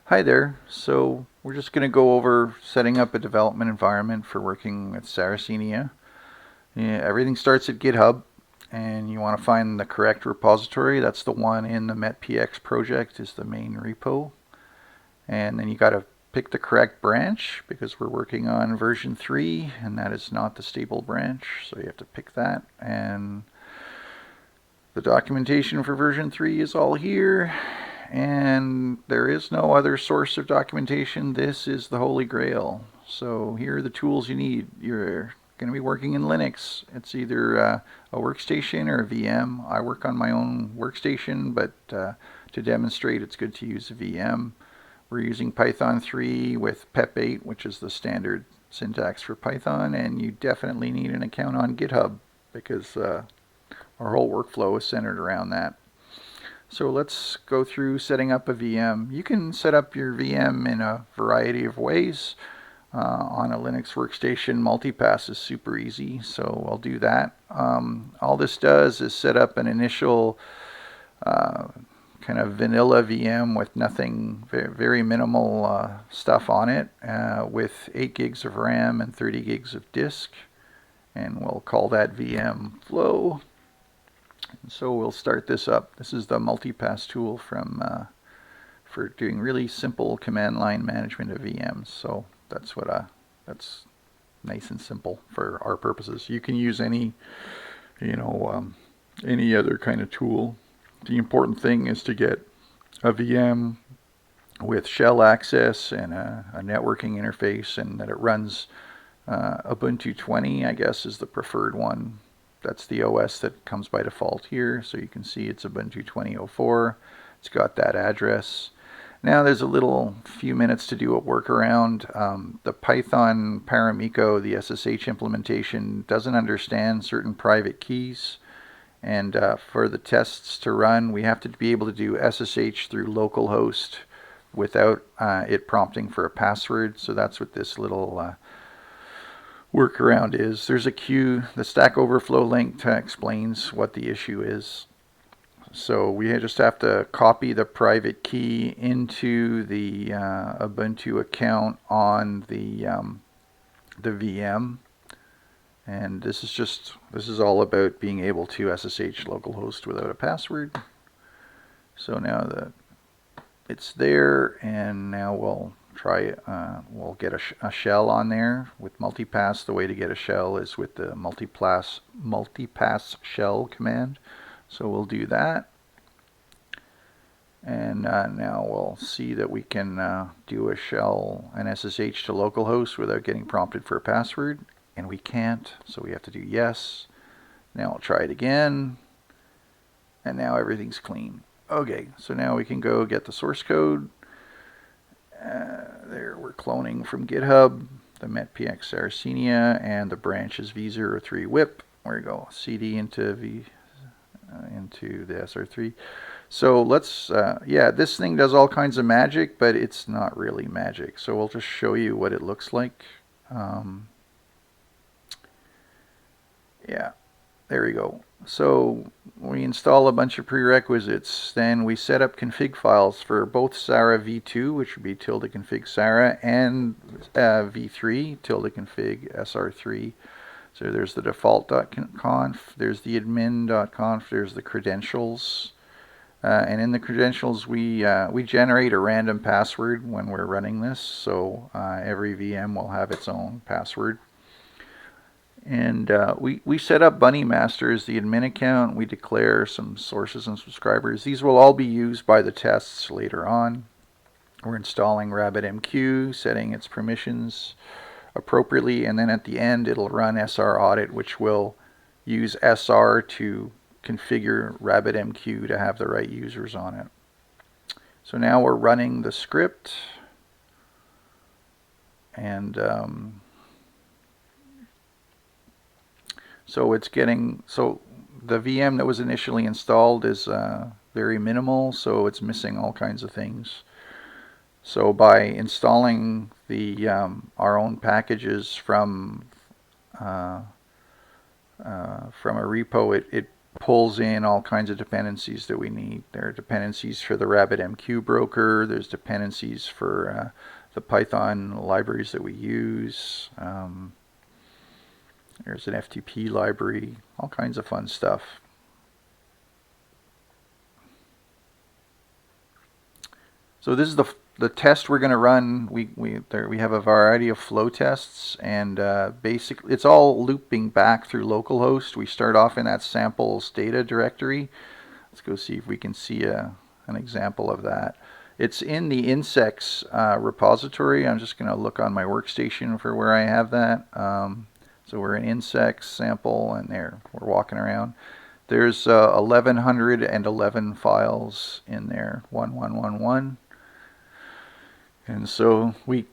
Hi there. So we're just going to go over setting up a development environment for working with Sarracenia. Yeah, everything starts at GitHub, and you want to find the correct repository. That's the one in the METPX project is the main repo. And then you got to pick the correct branch because we're working on version 3, and that is not the stable branch. So you have to pick that. And the documentation for version 3 is all here. And there is no other source of documentation. This is the Holy Grail. So here are the tools you need. You're going to be working in Linux. It's either a workstation or a VM. I work on my own workstation, but to demonstrate, it's good to use a VM. We're using Python 3 with pep8, which is the standard syntax for Python, and you definitely need an account on GitHub because our whole workflow is centered around that. So let's go through setting up a VM. You can set up your VM in a variety of ways. On a Linux workstation, multipass is super easy, so I'll do that. All this does is set up an initial kind of vanilla VM with nothing, very minimal stuff on it, with 8 gigs of RAM and 30 gigs of disk. And we'll call that VM flow. So we'll start this up. This is the multipass tool for doing really simple command line management of VMs. So that's nice and simple for our purposes. You can use any any other kind of tool. The important thing is to get a VM with shell access and a networking interface, and that it runs Ubuntu 20, I guess, is the preferred one. That's the OS that comes by default here. So you can see it's Ubuntu 20.04. It's got that address. Now there's a little few minutes to do a workaround. The Python Paramiko, the SSH implementation, doesn't understand certain private keys. And for the tests to run, we have to be able to do SSH through localhost without it prompting for a password. So that's what this little workaround is. There's a queue. The Stack Overflow link explains what the issue is. So we just have to copy the private key into the Ubuntu account on the VM. And this is all about being able to SSH localhost without a password. So now it's there, and now we'll try it. We'll get a shell on there with multipass. The way to get a shell is with the multipass shell command. So we'll do that. And now we'll see that we can do a shell and SSH to localhost without getting prompted for a password. And we can't, so we have to do yes. Now I'll try it again. And now everything's clean. Okay, so now we can go get the source code. There, we're cloning from GitHub, the METPX Sarracenia, and the branch is v03 whip. There we go, cd into into the SR3. So let's, yeah, this thing does all kinds of magic, but it's not really magic. So we'll just show you what it looks like. Yeah, there we go. So we install a bunch of prerequisites. Then we set up config files for both Sarra v2, which would be tilde config Sarra, and v3 tilde config sr3. So there's the default.conf, there's the admin.conf, there's the credentials. And in the credentials, we generate a random password when we're running this. So every VM will have its own password. And we set up Bunny Master as the admin account. We declare some sources and subscribers. These will all be used by the tests later on. We're installing RabbitMQ, setting its permissions appropriately, and then at the end it'll run SR audit, which will use SR to configure RabbitMQ to have the right users on it. So now we're running the script, and so it's getting, so the VM that was initially installed is very minimal, so it's missing all kinds of things. So by installing the our own packages from a repo, it pulls in all kinds of dependencies that we need. There are dependencies for the RabbitMQ broker. There's dependencies for the Python libraries that we use. There's an FTP library, all kinds of fun stuff. So this is the test we're going to run. We have a variety of flow tests, and basically it's all looping back through localhost. We start off in that samples data directory. Let's go see if we can see an example of that. It's in the insects repository. I'm just going to look on my workstation for where I have that. So we're in insects sample, and there we're walking around. There's 1111 files in there, 1111. And so we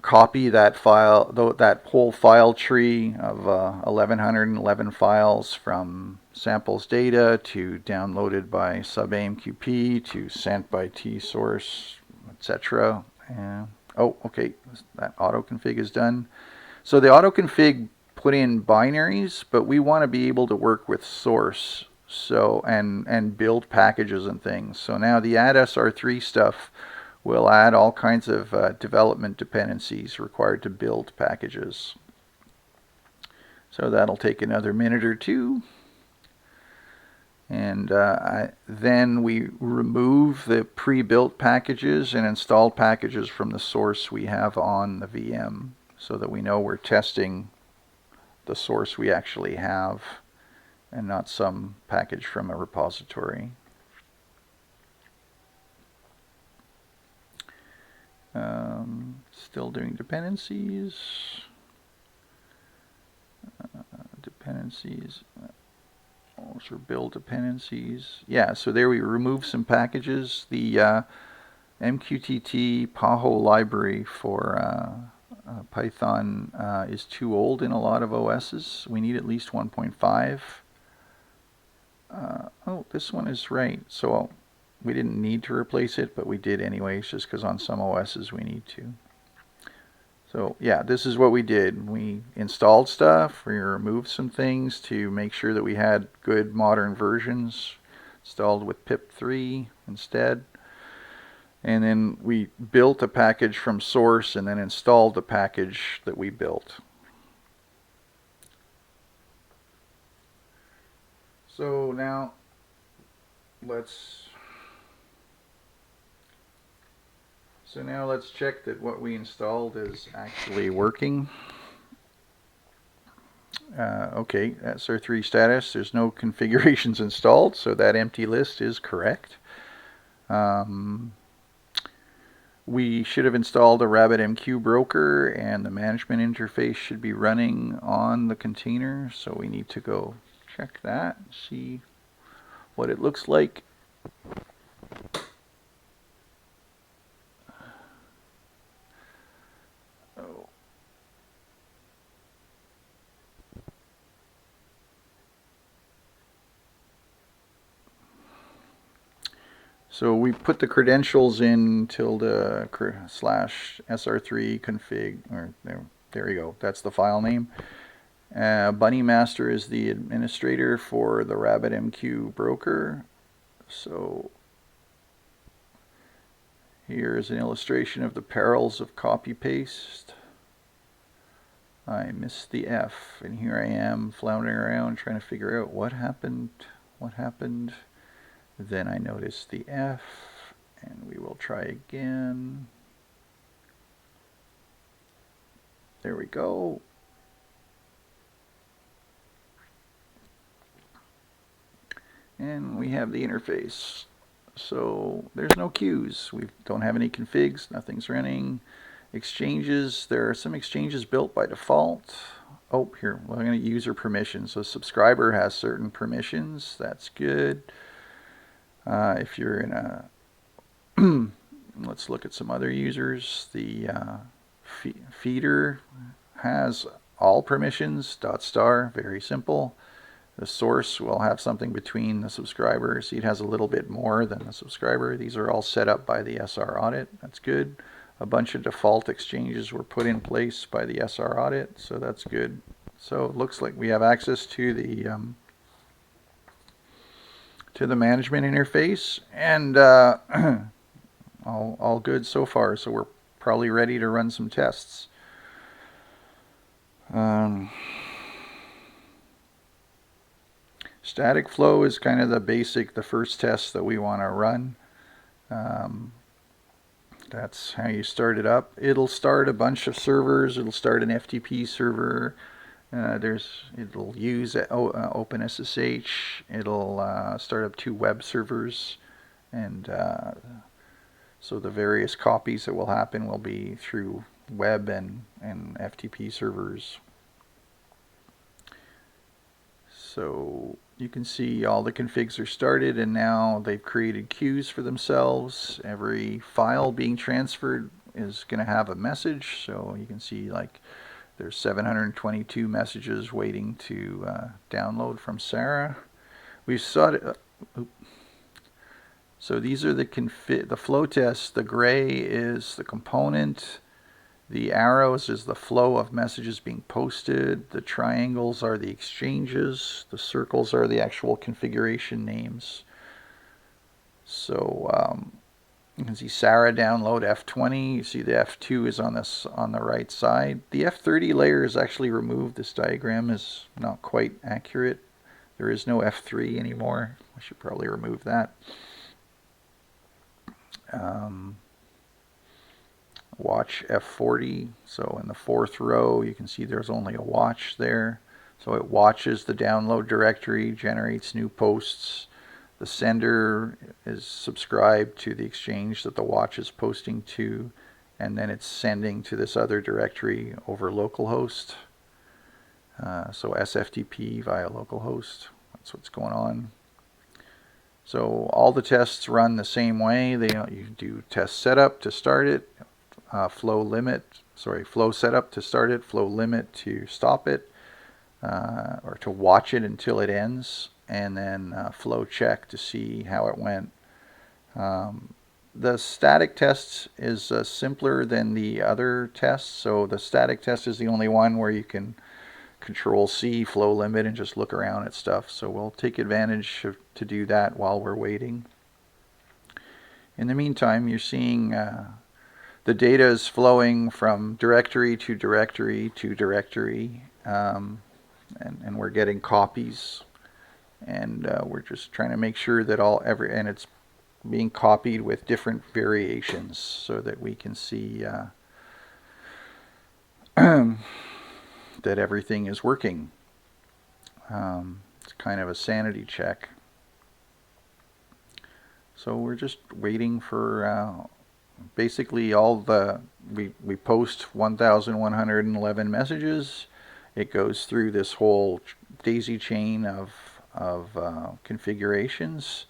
copy that file, that whole file tree of 1111 files from samples data to downloaded by sub-AMQP to sent by tsource, etc. Oh, okay, that autoconfig is done. So the autoconfig put in binaries, but we want to be able to work with source, so and build packages and things. So now the add SR3 stuff will add all kinds of development dependencies required to build packages. So that'll take another minute or two. And then we remove the pre-built packages and installed packages from the source we have on the VM, so that we know we're testing the source we actually have and not some package from a repository. Still doing dependencies. Also build dependencies. Yeah, so there we remove some packages. The MQTT PAHO library for Python is too old in a lot of OSs. We need at least 1.5. Oh, this one is right. So we didn't need to replace it, but we did anyways, just because on some OSs we need to. So yeah, this is what we did. We installed stuff, we removed some things to make sure that we had good modern versions installed with pip3 instead. And then we built a package from source and then installed the package that we built. So now let's check that what we installed is actually working. Okay, SR3 status, there's no configurations installed, so that empty list is correct. We should have installed a RabbitMQ broker, and the management interface should be running on the container, so we need to go check that, see what it looks like. So we put the credentials in /sr3 config, or there we go, that's the file name. Bunny Master is the administrator for the RabbitMQ broker. So here's an illustration of the perils of copy-paste. I missed the F, and here I am floundering around trying to figure out what happened. Then I noticed the F, and we will try again. There we go. And we have the interface. So there's no queues. We don't have any configs, nothing's running. Exchanges, there are some exchanges built by default. Oh, here, we're going to user permissions. So subscriber has certain permissions, that's good. If you're in a, let's look at some other users. The feeder has all permissions, .star, very simple. The source will have something between the subscriber. See, it has a little bit more than the subscriber. These are all set up by the SR audit, that's good. A bunch of default exchanges were put in place by the SR audit, so that's good. So it looks like we have access to the to the management interface, and all good so far. So we're probably ready to run some tests. Static flow is kind of the first test that we want to run. That's how you start it up. It'll start a bunch of servers. It'll start an FTP server. It'll use OpenSSH. It'll start up 2 web servers, and so the various copies that will happen will be through web and FTP servers. So you can see all the configs are started, and now they've created queues for themselves. Every file being transferred is going to have a message. So you can see like there's 722 messages waiting to download from Sarah. We saw it. So these are the flow tests. The gray is the component. The arrows is the flow of messages being posted. The triangles are the exchanges. The circles are the actual configuration names. So you can see Sarah download F20. You see the F2 is on the right side. The F30 layer is actually removed. This diagram is not quite accurate. There is no F3 anymore. I should probably remove that. Watch F40. So in the 4th row, you can see there's only a watch there. So it watches the download directory, generates new posts. The sender is subscribed to the exchange that the watch is posting to, and then it's sending to this other directory over localhost. So SFTP via localhost. That's what's going on. So all the tests run the same way. You do test setup to start it, flow setup to start it, flow limit to stop it, or to watch it until it ends, and then flow check to see how it went. The static test is simpler than the other tests. So the static test is the only one where you can Control-C, flow limit, and just look around at stuff. So we'll take advantage to do that while we're waiting. In the meantime, you're seeing the data is flowing from directory to directory to directory, and we're getting copies, and we're just trying to make sure that and it's being copied with different variations so that we can see that everything is working. It's kind of a sanity check. So we're just waiting for basically we post 1,111 messages. It goes through this whole daisy chain of configurations,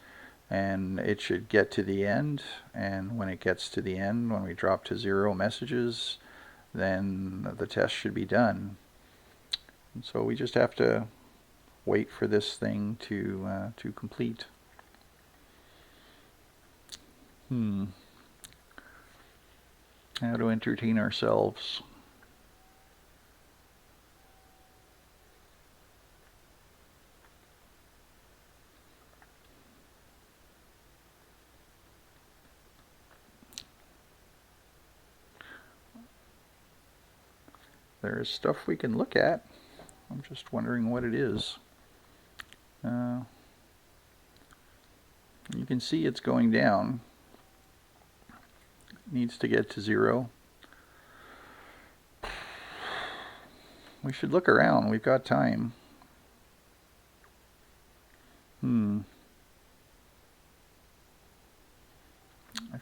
and it should get to the end. And when it gets to the end, when we drop to 0 messages, then the test should be done. And so we just have to wait for this thing to complete. How to entertain ourselves. There's stuff we can look at. I'm just wondering what it is. You can see it's going down. It needs to get to 0. We should look around. We've got time. I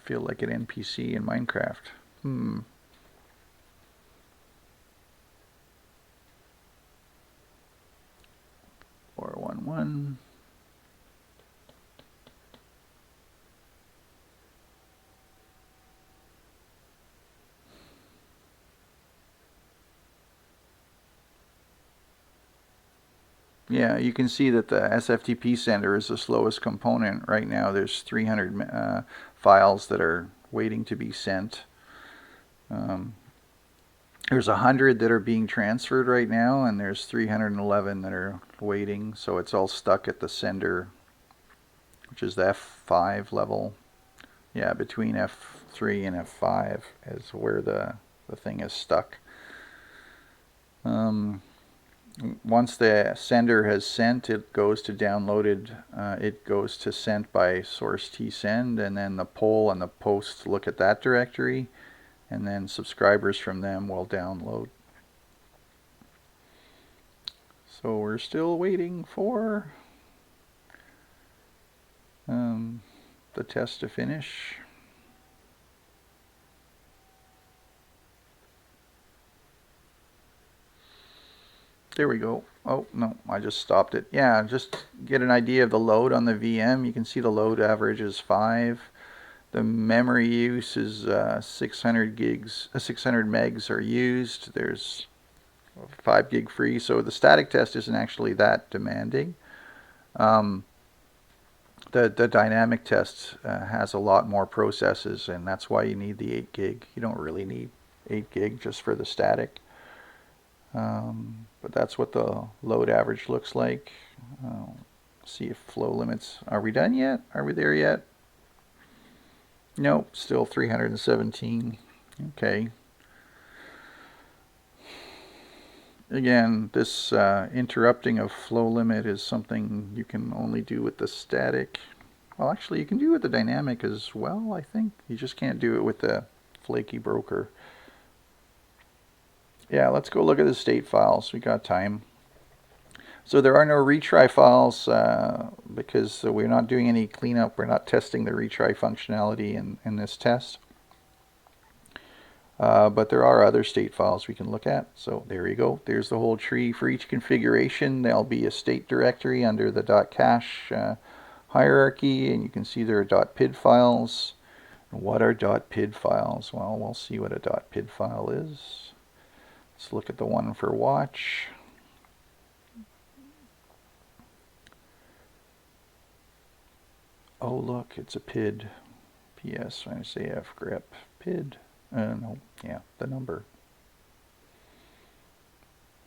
feel like an NPC in Minecraft. 411. Yeah, you can see that the SFTP sender is the slowest component right now. There's 300 files that are waiting to be sent. There's 100 that are being transferred right now, and there's 311 that are waiting, so it's all stuck at the sender. which is the F5 level. Yeah, between F3 and F5 is where the thing is stuck. Once the sender has sent, it goes to downloaded. It goes to sent by source tsend, and then the poll and the post look at that directory, and then subscribers from them will download. So we're still waiting for the test to finish. There we go. Oh, no, I just stopped it. Yeah, just get an idea of the load on the VM. You can see the load average is 5. The memory use is 600 gigs, 600 megs are used. There's 5 gig free, so the static test isn't actually that demanding. The dynamic test has a lot more processes, and that's why you need the 8 gig. You don't really need 8 gig just for the static. But that's what the load average looks like. See if flow limits. Are we done yet? Are we there yet? Nope, still 317. Okay. Again, this interrupting of flow limit is something you can only do with the static. Well, actually, you can do it with the dynamic as well, I think. You just can't do it with the flaky broker. Yeah, let's go look at the state files. We got time. So there are no retry files because we're not doing any cleanup. We're not testing the retry functionality in this test. But there are other state files we can look at. So there you go. There's the whole tree. For each configuration, there'll be a state directory under the .cache hierarchy, and you can see there are .pid files. What are .pid files? Well, we'll see what a .pid file is. Let's look at the one for watch. Oh, look, it's a PID. PS, I say F grep PID. No, yeah, the number.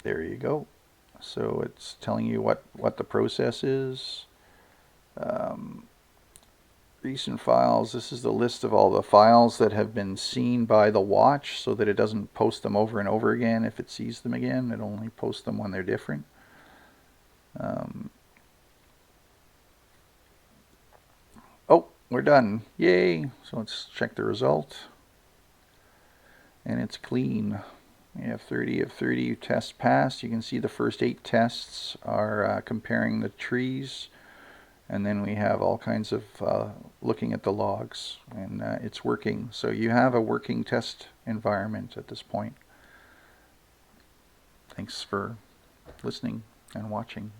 There you go. So it's telling you what the process is. Recent files, this is the list of all the files that have been seen by the watch so that it doesn't post them over and over again. If it sees them again, it only posts them when they're different. Oh, we're done. Yay! So let's check the result. And it's clean. We have 30 of 30 tests passed. You can see the first 8 tests are comparing the trees. And then we have all kinds of looking at the logs, and it's working. So you have a working test environment at this point. Thanks for listening and watching.